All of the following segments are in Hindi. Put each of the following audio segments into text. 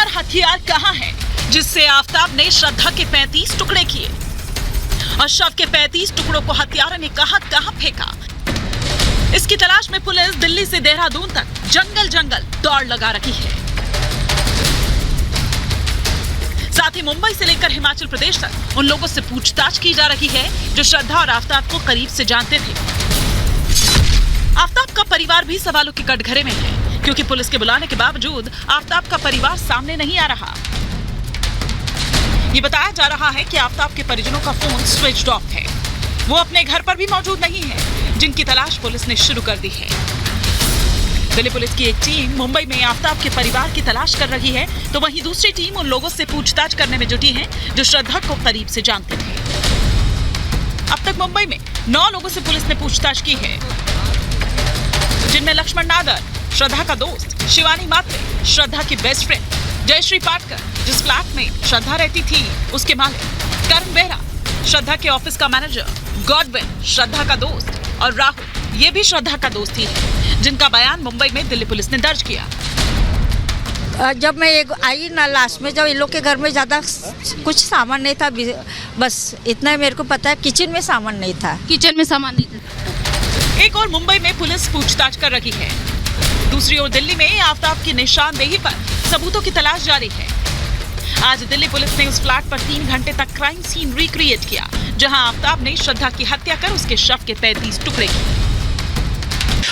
आखिरकार हथियार कहाँ है जिससे आफताब ने श्रद्धा के 35 टुकड़े किए और शव के 35 टुकड़ों को हत्यारों ने कहां फेंका? इसकी तलाश में पुलिस दिल्ली से देहरादून तक जंगल दौड़ लगा रही है। साथ ही मुंबई से लेकर हिमाचल प्रदेश तक उन लोगों से पूछताछ की जा रही है जो श्रद्धा और आफताब को करीब से जानते थे। आफताब का परिवार भी सवालों के कटघरे में है, क्योंकि पुलिस के बुलाने के बावजूद आफताब का परिवार सामने नहीं आ रहा। ये बताया जा रहा है कि आफताब के परिजनों का फोन स्विच ऑफ है, वो अपने घर पर भी मौजूद नहीं है, जिनकी तलाश पुलिस ने शुरू कर दी है। दिल्ली पुलिस की एक टीम मुंबई में आफताब के परिवार की तलाश कर रही है, तो वहीं दूसरी टीम उन लोगों से पूछताछ करने में जुटी है जो श्रद्धा को करीब से जानते थे। अब तक मुंबई में 9 लोगों से पुलिस ने पूछताछ की है, जिनमें लक्ष्मण नादर, श्रद्धा का दोस्त, शिवानी मात्रे, श्रद्धा की बेस्ट फ्रेंड, जयश्री पाटकर, जिस फ्लैट में श्रद्धा रहती थी उसके मालिक, करण बेहरा, श्रद्धा के ऑफिस का मैनेजर, गॉडविन, श्रद्धा का दोस्त, और राहुल, ये भी श्रद्धा का दोस्त ही है, जिनका बयान मुंबई में दिल्ली पुलिस ने दर्ज किया। जब मैं आई ना लास्ट में, जब इन लोग के घर में ज़्यादा कुछ सामान नहीं था, बस इतना मेरे को पता है, किचन में सामान नहीं था। किचन में सामान नहीं था। एक और मुंबई में पुलिस पूछताछ कर रही है, दूसरी ओर दिल्ली में आफताब की निशानदेही पर सबूतों की तलाश जारी है। आज दिल्ली पुलिस ने उस फ्लैट पर 3 घंटे तक क्राइम सीन रिक्रिएट किया, जहां आफताब ने श्रद्धा की हत्या कर उसके शव के 35 टुकड़े किए।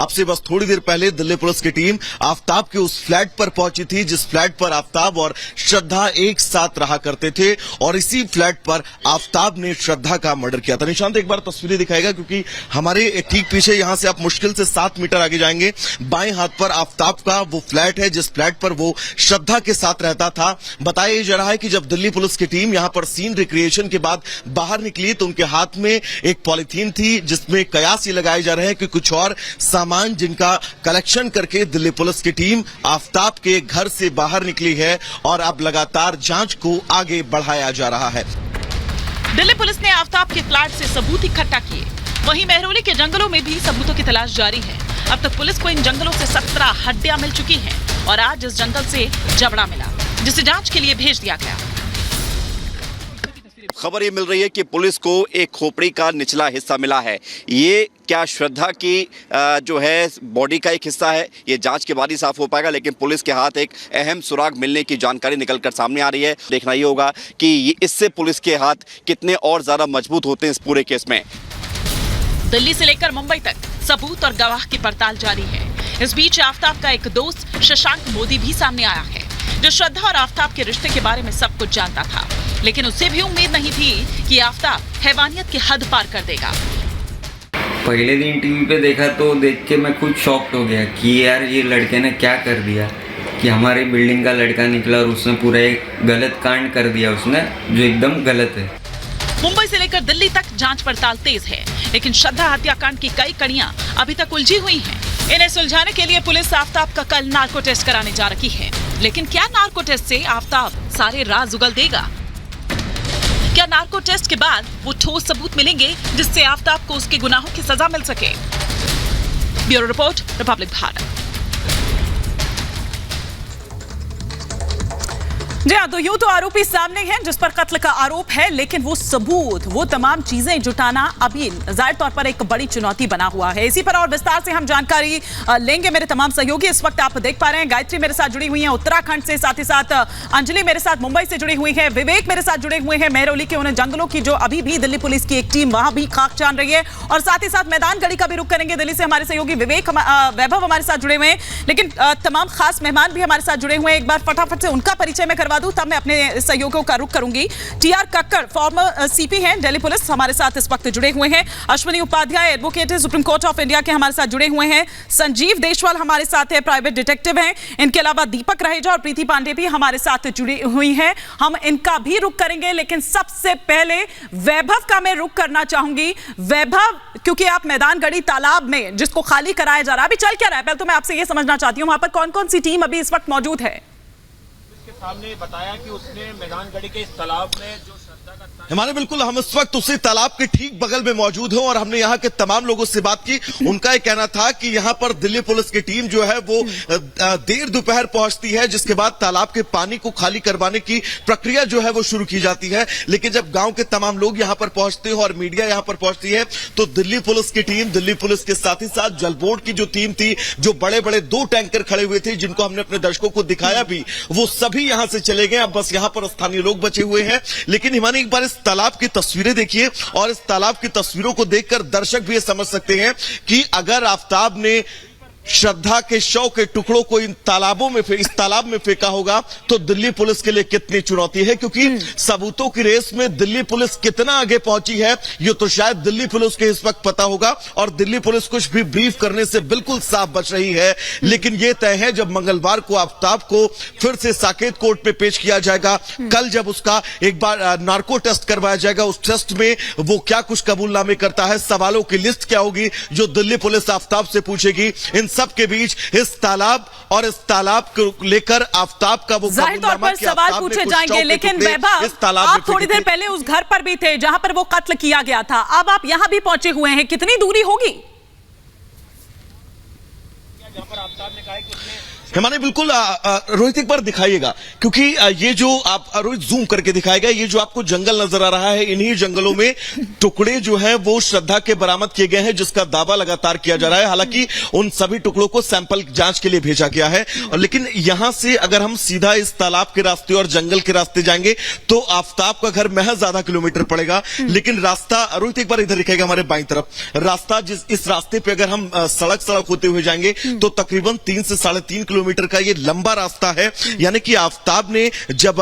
अब से बस थोड़ी देर पहले दिल्ली पुलिस की टीम आफताब के उस फ्लैट पर पहुंची थी जिस फ्लैट पर आफताब और श्रद्धा एक साथ रहा करते थे, और इसी फ्लैट पर आफताब ने श्रद्धा का मर्डर किया था। निशांत एक बार तस्वीरें दिखाएगा, क्योंकि हमारे ठीक पीछे यहां से आप मुश्किल से 7 मीटर आगे जाएंगे, बाएं हाथ पर आफताब का वो फ्लैट है जिस फ्लैट पर वो श्रद्धा के साथ रहता था। बताया जा रहा है कि जब दिल्ली पुलिस की टीम यहां पर सीन रिक्रिएशन के बाद बाहर निकली तो उनके हाथ में एक पॉलिथीन थी जिसमें कयास ये लगाए जा रहे हैं कि कुछ और सामान जिनका कलेक्शन करके दिल्ली पुलिस की टीम आफताब के घर से बाहर निकली है, और अब लगातार जांच को आगे बढ़ाया जा रहा है। दिल्ली पुलिस ने आफताब के फ्लैट से सबूत इकट्ठा किए, वहीं मेहरौली के जंगलों में भी सबूतों की तलाश जारी है। अब तक पुलिस को इन जंगलों से 17 हड्डियां मिल चुकी हैं, और आज इस जंगल से जबड़ा मिला, जिसे जांच के लिए भेज दिया गया। खबर ये मिल रही है कि पुलिस को एक खोपड़ी का निचला हिस्सा मिला है। ये क्या श्रद्धा की जो है बॉडी का एक हिस्सा है, ये जांच के बाद ही साफ हो पाएगा, लेकिन पुलिस के हाथ एक अहम सुराग मिलने की जानकारी निकलकर सामने आ रही है। देखना ये होगा कि इससे पुलिस के हाथ कितने और ज्यादा मजबूत होते हैं इस पूरे केस में। दिल्ली से लेकर मुंबई तक सबूत और गवाह की पड़ताल जारी है। इस बीच आफताब का एक दोस्त शशांक मोदी भी सामने आया है, जो श्रद्धा और आफताब के रिश्ते के बारे में सब कुछ जानता था, लेकिन उसे भी उम्मीद नहीं थी कि आफताब हैवानियत की हद पार कर देगा। पहले दिन टीवी पे देखा तो देख के मैं खुद शॉक्ड हो गया कि यार ये लड़के ने क्या कर दिया, कि हमारे बिल्डिंग का लड़का निकला और उसने पूरा एक गलत कांड कर दिया उसने, जो एकदम गलत है। मुंबई से लेकर दिल्ली तक जांच पड़ताल तेज है, लेकिन श्रद्धा हत्याकांड की कई कड़ियां अभी तक उलझी हुई हैं। इन्हें सुलझाने के लिए पुलिस आफताब का कल नार्को टेस्ट कराने जा रही है, लेकिन क्या नार्को टेस्ट से आफताब सारे राज उगल देगा? क्या नार्को टेस्ट के बाद वो ठोस सबूत मिलेंगे जिससे आफताब को उसके गुनाहों की सजा मिल सके? Bureau report, Republic Bharat. जी हाँ, तो यूं तो आरोपी सामने हैं जिस पर कत्ल का आरोप है, लेकिन वो सबूत, वो तमाम चीजें जुटाना अभी जाहिर तौर पर एक बड़ी चुनौती बना हुआ है। इसी पर और विस्तार से हम जानकारी लेंगे। मेरे तमाम सहयोगी इस वक्त आप देख पा रहे हैं, गायत्री मेरे साथ जुड़ी हुई हैं उत्तराखंड से, साथ ही साथ अंजलि मेरे साथ मुंबई से जुड़ी हुई है, विवेक मेरे साथ जुड़े हुए हैं मेहरौली के उन जंगलों की जो अभी भी दिल्ली पुलिस की एक टीम वहां भी खाक छान रही है, और साथ ही साथ मैदान गढ़ी का भी रुख करेंगे। दिल्ली से हमारे सहयोगी विवेक वैभव हमारे साथ जुड़े हुए हैं, लेकिन तमाम खास मेहमान भी हमारे साथ जुड़े हुए हैं। एक बार फटाफट से उनका परिचय मैं करवा दूं, तब मैं अपने सहयोगियों का रुख करूंगी। टीआर कक्कड़ फॉर्मर सीपी हैं दिल्ली पुलिस, हमारे साथ इस वक्त जुड़े हुए हैं। Ashwini Upadhyay advocate supreme court of India के हमारे साथ जुड़े हुए हैं। संजीव देशवाल हमारे साथ है, प्राइवेट डिटेक्टिव हैं। इनके अलावा दीपक रहेजा और प्रीति पांडे भी हमारे साथ जुड़ी हुई हैं। हम इनका भी रुख करेंगे, लेकिन सबसे पहले वैभव का मैं रुख करना चाहूंगी। वैभव, क्योंकि आप मैदान गढ़ी तालाब में जिसको खाली कराया जा रहा है, अभी चल क्या रहा है, पहले तो मैं आपसे ये समझना चाहती हूँ वहां पर कौन कौन सी टीम अभी इस वक्त मौजूद है? आफ्ताब ने बताया कि उसने मैदानगढ़ी के इस तालाब में जो श्रद्धा का हमारे बिल्कुल हम इस वक्त उसी तालाब के ठीक बगल में मौजूद हैं और हमने यहाँ के तमाम लोगों से बात की। उनका ये कहना था कि यहाँ पर दिल्ली पुलिस की टीम जो है वो देर दोपहर पहुंचती है, जिसके बाद तालाब के पानी को खाली करवाने की प्रक्रिया जो है वो शुरू की जाती है। लेकिन जब गांव के तमाम लोग यहाँ पर पहुंचते हैं और मीडिया यहाँ पर पहुंचती है तो दिल्ली पुलिस की टीम, दिल्ली पुलिस के साथ ही साथ जल बोर्ड की जो टीम थी, जो बड़े बड़े 2 टैंकर खड़े हुए थे जिनको हमने अपने दर्शकों को दिखाया भी, वो सभी यहां से चले गए। अब बस यहां पर स्थानीय लोग बचे हुए हैं। लेकिन हिमानी, एक बार इस तालाब की तस्वीरें देखिए और इस तालाब की तस्वीरों को देखकर दर्शक भी ये समझ सकते हैं कि अगर आफ्ताब ने श्रद्धा के शव के टुकड़ों को इस तालाब में फेंका होगा तो दिल्ली पुलिस के लिए कितनी चुनौती है, क्योंकि सबूतों की रेस में दिल्ली पुलिस कितना आगे पहुंची है ये तो शायद दिल्ली पुलिस के इस वक्त पता होगा। और दिल्ली पुलिस कुछ भी ब्रीफ करने से बिल्कुल साफ बच रही है। लेकिन यह तय है जब मंगलवार को आफ्ताब को फिर से साकेत कोर्ट में पेश किया जाएगा, कल जब उसका एक बार नार्को टेस्ट करवाया जाएगा, उस टेस्ट में वो क्या कुछ कबूलनामे करता है, सवालों की लिस्ट क्या होगी जो दिल्ली पुलिस आफ्ताब से पूछेगी। इन सब के बीच इस तालाब और इस तालाब को लेकर आफ्ताब का वो जाहिर तौर पर सवाल पूछे जाएंगे। लेकिन वैभव, आप थोड़ी देर पहले उस घर पर भी थे जहां पर वो कत्ल किया गया था, अब आप यहां भी पहुंचे हुए हैं, कितनी दूरी होगी? जहां पर आफ्ताब ने कहा कि उसने हमारे बिल्कुल रोहित एक बार दिखाइएगा, क्योंकि ये जो आप रोहित जूम करके दिखाएगा, ये जो आपको जंगल नजर आ रहा है, इन्हीं जंगलों में टुकड़े जो हैं वो श्रद्धा के बरामद किए गए हैं, जिसका दावा लगातार किया जा रहा है। हालांकि उन सभी टुकड़ों को सैंपल जांच के लिए भेजा गया है। और लेकिन यहां से अगर हम सीधा इस तालाब के रास्ते और जंगल के रास्ते जाएंगे तो आफ्ताब का घर महज आधा किलोमीटर पड़ेगा। लेकिन रास्ता, रोहित एक बार इधर दिखाएगा हमारे बाईं तरफ, रास्ता इस रास्ते पे अगर हम सड़क होते हुए जाएंगे तो तकरीबन 3 से 3.5 किलोमीटर का ये लंबा रास्ता है। यानी कि आफ्ताब ने जब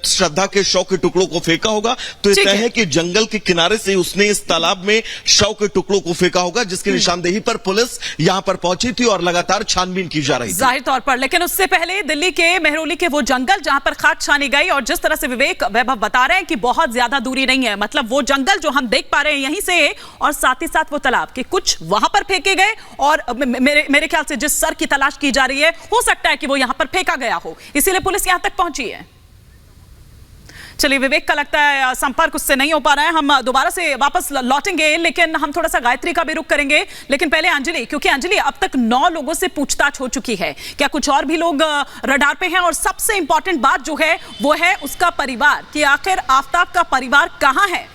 श्रद्धा के शव के टुकड़ों को फेंका होगा तो ये तय है कि जंगल के किनारे से उसने इस तालाब में शव के टुकड़ों को फेंका होगा, जिसकी निशानदेही पर पुलिस यहां पर पहुंची थी और लगातार छानबीन की जा रही थी। जाहिर तौर पर, लेकिन उससे पहले दिल्ली के मेहरौली के वो जंगल जहां पर खाक छानी गई, और जिस तरह से विवेक वैभव बता रहे हैं कि बहुत ज्यादा दूरी नहीं है, मतलब वो जंगल जो हम देख पा रहे हैं यहीं से, और साथ ही साथ वो तालाब के कुछ वहां पर फेंके गए, और मेरे ख्याल से जिस सर की तलाश की जा रही है हो सकता है कि वो यहां पर फेंका गया हो, इसीलिए पुलिस यहां तक पहुंची है। चलिए, विवेक का लगता है संपर्क उससे नहीं हो पा रहा है, हम दोबारा से वापस लौटेंगे, लेकिन हम थोड़ा सा गायत्री का भी रुख करेंगे। लेकिन पहले अंजलि, क्योंकि अंजलि अब तक 9 लोगों से पूछताछ हो चुकी है, क्या कुछ और भी लोग रडार पे हैं? और सबसे इंपॉर्टेंट बात जो है वो है उसका परिवार, कि आखिर आफ्ताब का परिवार कहां है?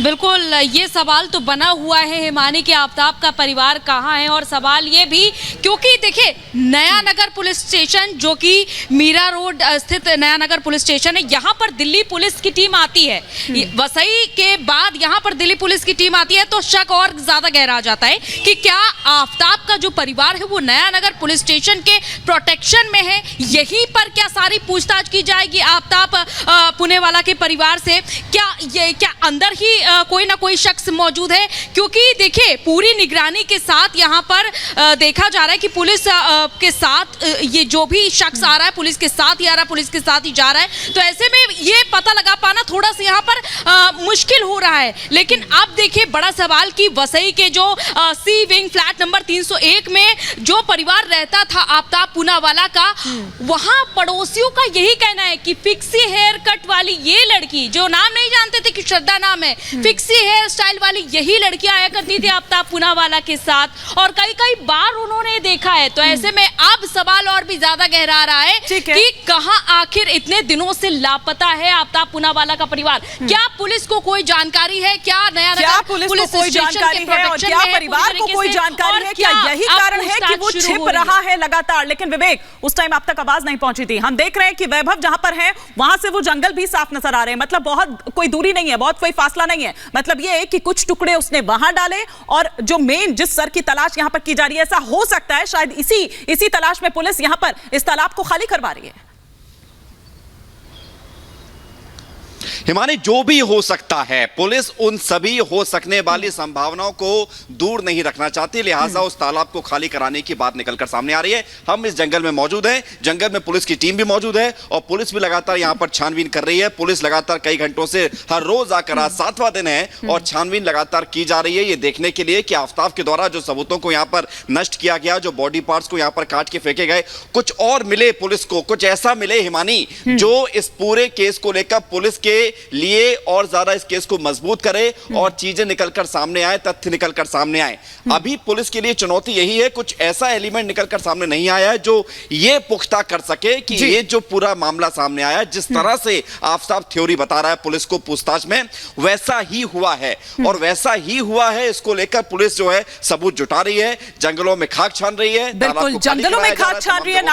बिल्कुल, ये सवाल तो बना हुआ है हिमानी कि आफ्ताब का परिवार कहाँ है। और सवाल ये भी, क्योंकि देखिए नया नगर पुलिस स्टेशन जो कि मीरा रोड स्थित नया नगर पुलिस स्टेशन है, यहाँ पर दिल्ली पुलिस की टीम आती है। वसई के बाद यहाँ पर दिल्ली पुलिस की टीम आती है तो शक और ज्यादा गहरा आ जाता है कि क्या आफ्ताब का जो परिवार है वो नया नगर पुलिस स्टेशन के प्रोटेक्शन में है, यहीं पर क्या सारी पूछताछ की जाएगी आफ्ताब पुणेवाला के परिवार से? क्या अंदर ही कोई ना कोई शख्स मौजूद है? क्योंकि देखिए पूरी निगरानी के साथ यहाँ पर देखा जा रहा है कि पुलिस के साथ ये जो भी शख्स आ रहा है पुलिस के साथ ही आ रहा है, पुलिस के साथ ही जा रहा है। तो ऐसे में ये पता लगा पाना थोड़ा सा यहाँ पर मुश्किल हो रहा है। लेकिन अब देखिए बड़ा सवाल कि वसई के जो सी विंग फ्लैट नंबर 301 में जो परिवार रहता था आफ्ताब पूनावाला का, वहां पड़ोसियों का यही कहना है कि फिक्सी हेयर कट वाली ये लड़की, जो नाम नहीं जानते थे कि श्रद्धा नाम है, फिक्सी हेयर स्टाइल वाली यही लड़कियां आया करती थी आफ्ताब पूनावाला के साथ, और कई बार उन्होंने देखा है। तो ऐसे में अब सवाल और भी ज्यादा गहरा रहा है कि कहां आखिर इतने दिनों से लापता है आफ्ताब पूनावाला का परिवार। क्या पुलिस को कोई जानकारी है? क्या नया नगर पुलिस को कोई जानकारी है और क्या परिवार को कोई जानकारी है? क्या यही कारण है कि वो छिप रहा है लगातार? लेकिन विवेक, उस टाइम आप तक आवाज नहीं पहुंची थी। हम देख रहे हैं कि वैभव जहां पर है वहां से वो जंगल भी साफ नजर आ रहे हैं, मतलब बहुत कोई दूरी नहीं है, बहुत कोई फासला नहीं है। मतलब ये है कि कुछ टुकड़े उसने वहां डाले, और जो मेन जिस सर की तलाश यहां पर की जा रही है, ऐसा हो सकता है शायद इसी तलाश में पुलिस यहां पर इस तालाब को खाली करवा रही है। हिमानी, जो भी हो सकता है, पुलिस उन सभी हो सकने वाली संभावनाओं को दूर नहीं रखना चाहती, लिहाजा उस तालाब को खाली कराने की बात निकलकर सामने आ रही है। हम इस जंगल में मौजूद हैं, जंगल में पुलिस की टीम भी मौजूद है और पुलिस भी लगातार यहां पर छानबीन कर रही है। पुलिस लगातार कई घंटों से हर रोज आकर, आज 7वां दिन है और छानबीन लगातार की जा रही है, ये देखने के लिए कि आफताब के द्वारा जो सबूतों को यहां पर नष्ट किया गया, जो बॉडी पार्ट्स को यहां पर काट के फेंके गए, कुछ और मिले पुलिस को, कुछ ऐसा मिले हिमानी जो इस पूरे केस को लेकर पुलिस के लिए और ज्यादा इस केस को मजबूत करे और चीजें निकलकर सामने आए, तथ्य निकलकर सामने आए। अभी पुलिस के लिए चुनौती यही है, कुछ ऐसा एलिमेंट निकलकर सामने नहीं आया है जो ये पुख्ता कर सके कि ये जो पूरा मामला सामने आया, जिस तरह से आफताब थ्योरी बता रहा है पुलिस को पूछताछ में, वैसा ही हुआ है और वैसा ही हुआ है। इसको लेकर पुलिस जो है सबूत जुटा रही है, जंगलों में खाक छान रही है, बिल्कुल, जंगलों में खाक छान रही है, ना